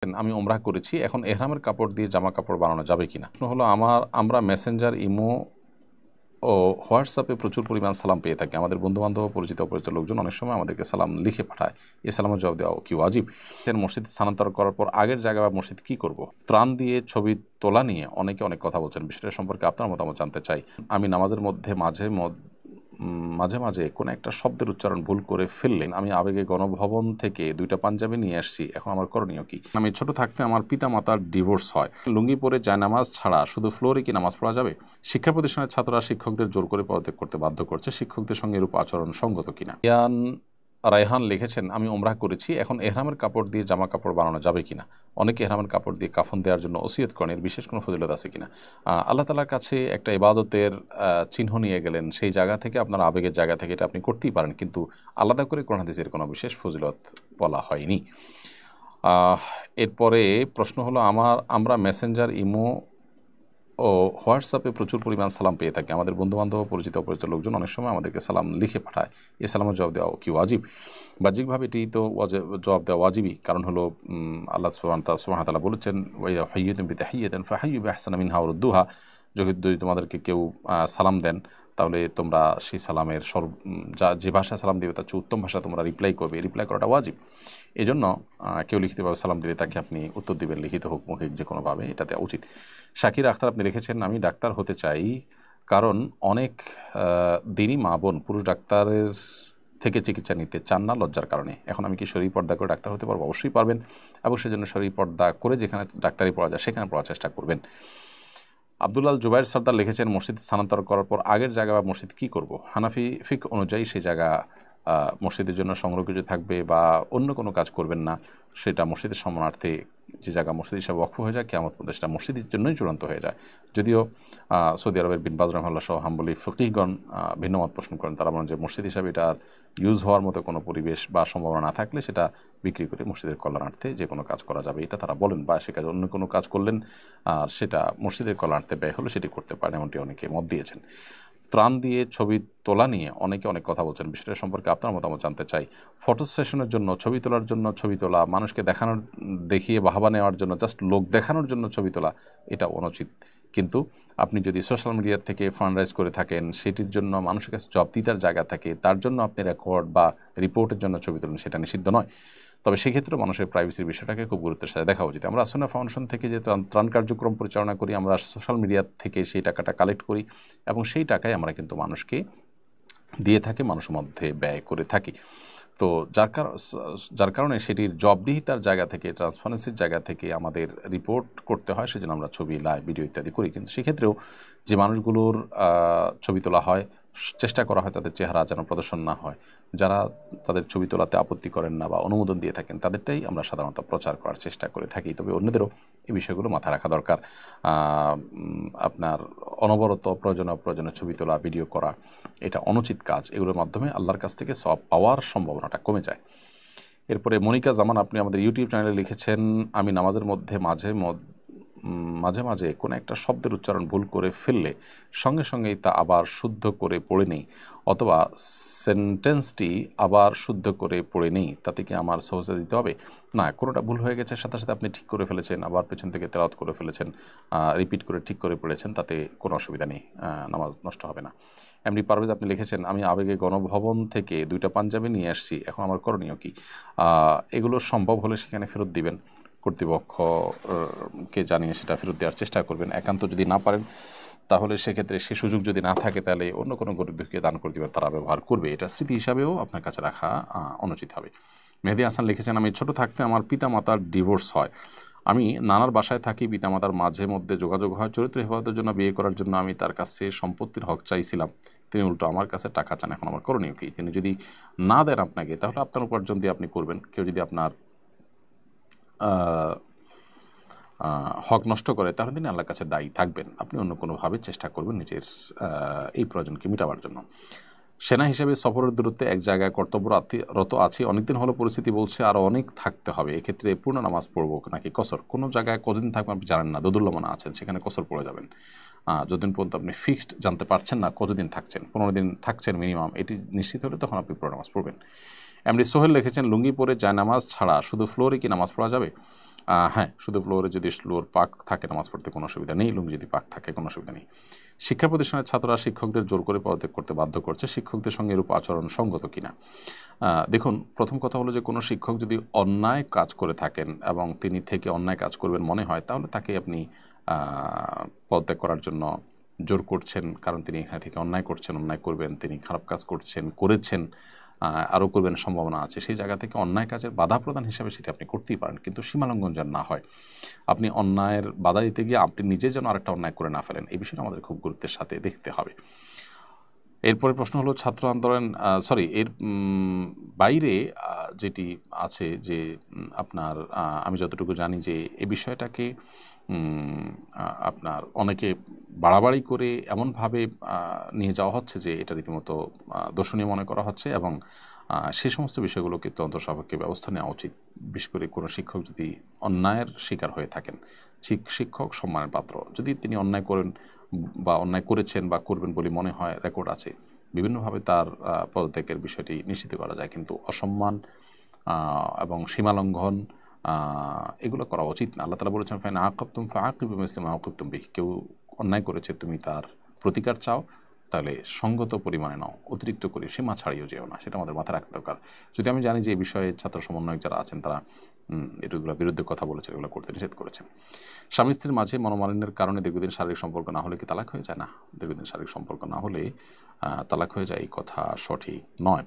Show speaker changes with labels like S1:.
S1: আমি ওমরাহ করেছি, এখন এহরামের কাপড় দিয়ে জামা কাপড় বানানো যাবে কিনা। প্রশ্ন হলো আমরা মেসেঞ্জার, ইমো ও হোয়াটসঅ্যাপে প্রচুর পরিমাণ সালাম পেয়ে থাকি। আমাদের বন্ধুবান্ধব, পরিচিত অপরিচিত লোকজন অনেক সময় আমাদেরকে সালাম লিখে পাঠায়। এই সালামের জবাব দেওয়া কি ওয়াজিব? মসজিদ স্থানান্তর করার পর আগের জায়গা বা মসজিদ কি করব? ত্রাণ দিয়ে ছবি তোলা নিয়ে অনেকে অনেক কথা বলছেন, বিষয়টা সম্পর্কে আপনার মতামত জানতে চাই। আমি নামাজের মধ্যে মাঝে মাঝে কোনো একটা শব্দের উচ্চারণ ভুল করে ফেললেন, আমি আবেগে গণভবন থেকে 2টা পাঞ্জাবি নিয়ে আসছি, এখন আমার করণীয় কি? আমি ছোট থাকতে আমার পিতা মাতার ডিভোর্স হয়, লুঙ্গি পরে জায়নামাজ ছাড়া শুধু ফ্লোরে কি নামাজ পড়া যাবে? শিক্ষা প্রতিষ্ঠানের ছাত্ররা শিক্ষকদের জোর করে পদত্যাগ করতে বাধ্য করছে, শিক্ষকদের সঙ্গে এরূপ আচরণ সঙ্গত কিনা? রায়হান লিখেছেন, আমি ওমরাহ করেছি, এখন এহরামের কাপড় দিয়ে জামা কাপড় বানানো যাবে কিনা। অনেকে এহরামের কাপড় দিয়ে কাফন দেওয়ার জন্য ওসিয়ত করেন, এর বিশেষ কোনো ফজিলত আছে কিনা? আল্লাহ তালার কাছে একটা ইবাদতের চিহ্ন নিয়ে গেলেন, সেই জায়গা থেকে আপনার আবেগের জায়গা থেকে এটা আপনি করতেই পারেন, কিন্তু আলাদা করে কোরআন হাদিসের কোনো বিশেষ ফজিলত বলা হয়নি। এরপরে প্রশ্ন হলো আমরা মেসেঞ্জার, ইমো ও হোয়াটসঅ্যাপে প্রচুর পরিমাণ সালাম পেয়ে থাকি। আমাদের বন্ধুবান্ধব, পরিচিত অপরিচিত লোকজন অনেক সময় আমাদেরকে সালাম লিখে পাঠায়। এই সালামের জবাব দেওয়া কি ওয়াজিব? বাহ্যিকভাবে এটি তো জবাব দেওয়া ওয়াজিবই, কারণ হলো আল্লাহ সুবহানাহু ওয়া তাআলা বলেছেন, ওয়া হাইয়্যুতুম বিতাহিয়্যাতিন ফাহাইয়্যু বিআহসানা মিনহা আও রুদ্দুহা। যদি তোমাদেরকে কেউ সালাম দেন, তাহলে তোমরা সেই সালামের যে ভাষায় সালাম দিবে তার চেয়ে উত্তম ভাষা তোমরা রিপ্লাই করবে। রিপ্লাই করাটা ওয়াজিব। এই জন্য কেউ লিখিতভাবে সালাম দিলে তাকে আপনি উত্তর দিবেন, লিখিত হোক মৌখিক যে কোনোভাবে, এটা দেওয়া উচিত। শাকির আখতার আপনি লিখেছেন, আমি ডাক্তার হতে চাই, কারণ অনেক দিনই মা বোন পুরুষ ডাক্তারের থেকে চিকিৎসা নিতে চান না লজ্জার কারণে। এখন আমি কি শরীর পর্দা করে ডাক্তার হতে পারবো? অবশ্যই পারবেন, এবং সেজন্য শরীর পর্দা করে যেখানে ডাক্তারি পড়া যায় সেখানে পড়ার চেষ্টা করবেন। আব্দুল্লাল জুবাইর সর্দার লিখেছেন, মসজিদ স্থানান্তর করার পর আগের জায়গা বা মসজিদ কি করব? হানাফি ফিক অনুযায়ী সেই জায়গা মসজিদের জন্য সংরক্ষিত থাকবে, বা অন্য কোনো কাজ করবেন না। সেটা মসজিদের সম্মানার্থে যে জায়গা মসজিদ হিসাবে ওয়াকফ হয়ে যায়, কিয়ামত পর্যন্ত সেটা মসজিদের জন্যই চূড়ান্ত হয়ে যায়। যদিও সৌদি আরবের বিন বাজ রাহিমাহুল্লাহ সহ হাম্বলি ফকিহগণ ভিন্নমত পোষণ করেন। তারা বলেন যে মসজিদ হিসাবে এটা ইউজ হওয়ার মতো কোনো পরিবেশ বা সম্ভাবনা না থাকলে সেটা বিক্রি করে মসজিদের কল্যাণার্থে যে কোনো কাজ করা যাবে, এটা তারা বলেন। বা সে কাজ অন্য কোনো কাজ করলেন আর সেটা মসজিদের কল্যাণার্থে ব্যয় হলো, সেটি করতে পারেন, এমনটি অনেকে মত দিয়েছেন। ত্রাণ দিয়ে ছবি তোলা নিয়ে অনেকে অনেক কথা বলছেন, বিষয়টা সম্পর্কে আপনার মতামত জানতে চাই। ফটো সেশনের জন্য ছবি তোলার জন্য ছবি তোলা, মানুষকে দেখিয়ে বাহবা নেওয়ার জন্য, জাস্ট লোক দেখানোর জন্য ছবি তোলা, এটা অনুচিত। কিন্তু আপনি যদি সোশ্যাল মিডিয়া থেকে ফান্ড রাইজ করে থাকেন, সেটির জন্য মানুষের কাছে জবাবদিহিতার জায়গা থাকে, তার জন্য আপনি রেকর্ড বা রিপোর্টের জন্য ছবি তোলেন, সেটা নিষিদ্ধ নয়। তবে সেক্ষেত্রে মানুষের প্রাইভেসির বিষয়টাকে খুব গুরুত্বের সাথে দেখা উচিত। আমরা আসনা ফাউন্ডেশন থেকে যে ত্রাণ কার্যক্রম পরিচালনা করি, আমরা সোশ্যাল মিডিয়া থেকে সেই টাকাটা কালেক্ট করি, এবং সেই টাকায় আমরা কিন্তু মানুষকে দিয়ে থাকি, মানুষের মধ্যে ব্যয় করে থাকি। তো যার কারণে সেটির জবাবদিহিতার জায়গা থেকে, ট্রান্সপারেন্সির জায়গা থেকে আমাদের রিপোর্ট করতে হয়, সেজন্য আমরা ছবি, লাইভ, ভিডিও ইত্যাদি করি। কিন্তু সেক্ষেত্রেও যে মানুষগুলোর ছবি তোলা হয়, চেষ্টা করা হয় তাদের চেহারা যেন প্রদর্শন না হয়। যারা তাদের ছবি তোলাতে আপত্তি করেন না বা অনুমোদন দিয়ে থাকেন, তাদেরটাই আমরা সাধারণত প্রচার করার চেষ্টা করে থাকি। তবে অন্যদেরও এই বিষয়গুলো মাথায় রাখা দরকার। আপনার অনবরত অপ্রয়োজনীয় ছবি তোলা, ভিডিও করা, এটা অনুচিত কাজ। এগুলোর মাধ্যমে আল্লাহর কাছ থেকে সওয়াব পাওয়ার সম্ভাবনাটা কমে যায়। এরপরে মনিকা জামান আপনি আমাদের ইউটিউব চ্যানেলে লিখেছেন, আমি নামাজের মধ্যে মাঝে মাঝে কোনো একটা শব্দের উচ্চারণ ভুল করে ফেললে সঙ্গে সঙ্গেই তা আবার শুদ্ধ করে পড়ে নেই, অথবা সেন্টেন্সটি আবার শুদ্ধ করে পড়ে নেই, তাতে কি আমার সহজে দিতে হবে? না, কোনোটা ভুল হয়ে গেছে, সাথে সাথে আপনি ঠিক করে ফেলেছেন, আবার পেছন থেকে তেলাওয়াত করে ফেলেছেন, রিপিট করে ঠিক করে পড়েছেন, তাতে কোনো অসুবিধা নেই, নামাজ নষ্ট হবে না। এমনি পারভেজ আপনি লিখেছেন, আমি আবেগে গণভবন থেকে 2টা পাঞ্জাবি নিয়ে আসছি, এখন আমার করণীয় কি? এগুলো সম্ভব হলে সেখানে ফেরত দিবেন, কর্তৃপক্ষকে জানিয়ে সেটা ফেরত দেওয়ার চেষ্টা করবেন। একান্ত যদি না পারেন, তাহলে সেক্ষেত্রে সে সুযোগ যদি না থাকে, তাহলে অন্য কোনো গরিব দুঃখীকে দান করে দেবেন, তারা ব্যবহার করবে। এটা স্মৃতি হিসাবেও আপনার কাছে রাখা অনুচিত হবে। মেহেদি হাসান লিখেছেন, আমি ছোট থাকতে আমার পিতা মাতার ডিভোর্স হয়, আমি নানার বাসায় থাকি, পিতামাতার মাঝে মধ্যে যোগাযোগ হয়, চরিত্র হেফাজতের জন্য বিয়ে করার জন্য আমি তার কাছে সম্পত্তির হক চাইছিলাম, তিনি উল্টো আমার কাছে টাকা চান, এখন আমার করণীয় কি? তিনি যদি না দেন আপনাকে, তাহলে আপনার উপার্জন দিয়ে আপনি করবেন। কেউ যদি আপনার হক নষ্ট করে, তাহলে তিনি আল্লাহর কাছে দায়ী থাকবেন। আপনি অন্য কোনোভাবে চেষ্টা করবেন নিজের এই প্রয়োজনকে মেটাবার জন্য। সেনা হিসেবে সফরের দূরত্বে এক জায়গায় কর্তব্যরত আছি, অনেকদিন হলো পরিস্থিতি বলছে আরও অনেক থাকতে হবে, এক্ষেত্রে পূর্ণ নামাজ পড়বো নাকি কসর? কোনো জায়গায় কতদিন থাকবেন আপনি জানেন না, দোদুল্যমানা আছেন, সেখানে কসর পড়ে যাবেন। যতদিন পর্যন্ত আপনি ফিক্সড জানতে পারছেন না কতদিন থাকছেন, 15 দিন থাকছেন মিনিমাম, এটি নিশ্চিত হলে তখন আপনি পূর্ণ নামাজ পড়বেন। এমনি সোহেল লিখেছেন, লুঙ্গি পরে জায়নামাজ ছাড়া শুধু ফ্লোরে কি নামাজ পড়া যাবে? হ্যাঁ, শুধু ফ্লোরে যদি ফ্লোর পাক থাকে নামাজ পড়তে কোনো অসুবিধা নেই, লুঙ্গি যদি পাক থাকে কোনো অসুবিধা নেই। শিক্ষা প্রতিষ্ঠানের ছাত্ররা শিক্ষকদের জোর করে পদত্যাগ করতে বাধ্য করছে, শিক্ষকদের সঙ্গে এরূপ আচরণ সঙ্গত কিনা? দেখুন, প্রথম কথা হলো যে কোনো শিক্ষক যদি অন্যায় কাজ করে থাকেন এবং তিনি থেকে অন্যায় কাজ করবেন মনে হয়, তাহলে তাকে আপনি পদত্যাগ করার জন্য জোর করছেন, কারণ তিনি এখানে থেকে অন্যায় করছেন, অন্যায় করবেন, তিনি খারাপ কাজ করেছেন, আরও করবেন সম্ভাবনা আছে, সেই জায়গা থেকে অন্যায় কাজের বাধা প্রদান হিসাবে সেটা আপনি করতেই পারেন, কিন্তু সীমালঙ্ঘন যেন না হয়। আপনি অন্যায়ের বাধা দিতে গিয়ে আপনি নিজে যেন আরেকটা অন্যায় করে না ফেলেন, এই বিষয়টা আমাদের খুব গুরুত্বের সাথে দেখতে হবে। এরপরে প্রশ্ন হলো ছাত্র আন্দোলন, সরি, এর বাইরে যেটি আছে যে আপনার, আমি যতটুকু জানি যে এই বিষয়টাকে আপনার অনেকে বাড়াবাড়ি করে এমনভাবে নিয়ে যাওয়া হচ্ছে যে এটা রীতিমতো দর্শনীয় মনে করা হচ্ছে, এবং সে সমস্ত বিষয়গুলোকে তদন্ত সাপেক্ষে ব্যবস্থা নেওয়া উচিত। বিশেষ করে কোনো শিক্ষক যদি অন্যায়ের শিকার হয়ে থাকেন, শিক্ষক সম্মানের পাত্র, যদি তিনি অন্যায় করেন বা অন্যায় করেছেন বা করবেন বলে মনে হয়, রেকর্ড আছে, বিভিন্নভাবে তার পদত্যাগের বিষয়টি নিশ্চিত করা যায়, কিন্তু অসম্মান এবং সীমালঙ্ঘন এগুলো করা উচিত না। আল্লাহ তাআলা বলেছেন, ফাইন আকাবতুম ফাআকিবু বিমিসলি মা উকিবতুম বিহি, কেউ অন্যায় করেছে তুমি তার প্রতিকার চাও, তাহলে সঙ্গত পরিমাণে নাও, অতিরিক্ত করে সীমা ছাড়িয়েও যেও না। সেটা আমাদের মাথায় রাখতে দরকার। যদি আমি জানি যে এই বিষয়ে ছাত্র সমন্বয়ক যারা আছেন তারা এগুলোর বিরুদ্ধে কথা বলেছেন, এগুলো করতে নিষেধ করেছেন। স্বামী স্ত্রীর মাঝে মনোমালিন্যের কারণে দীর্ঘদিন শারীরিক সম্পর্ক না হলে কি তালাক হয়ে যায়? না, দীর্ঘদিন শারীরিক সম্পর্ক না হলে তালাক হয়ে যায়, এই কথা সঠিক নয়।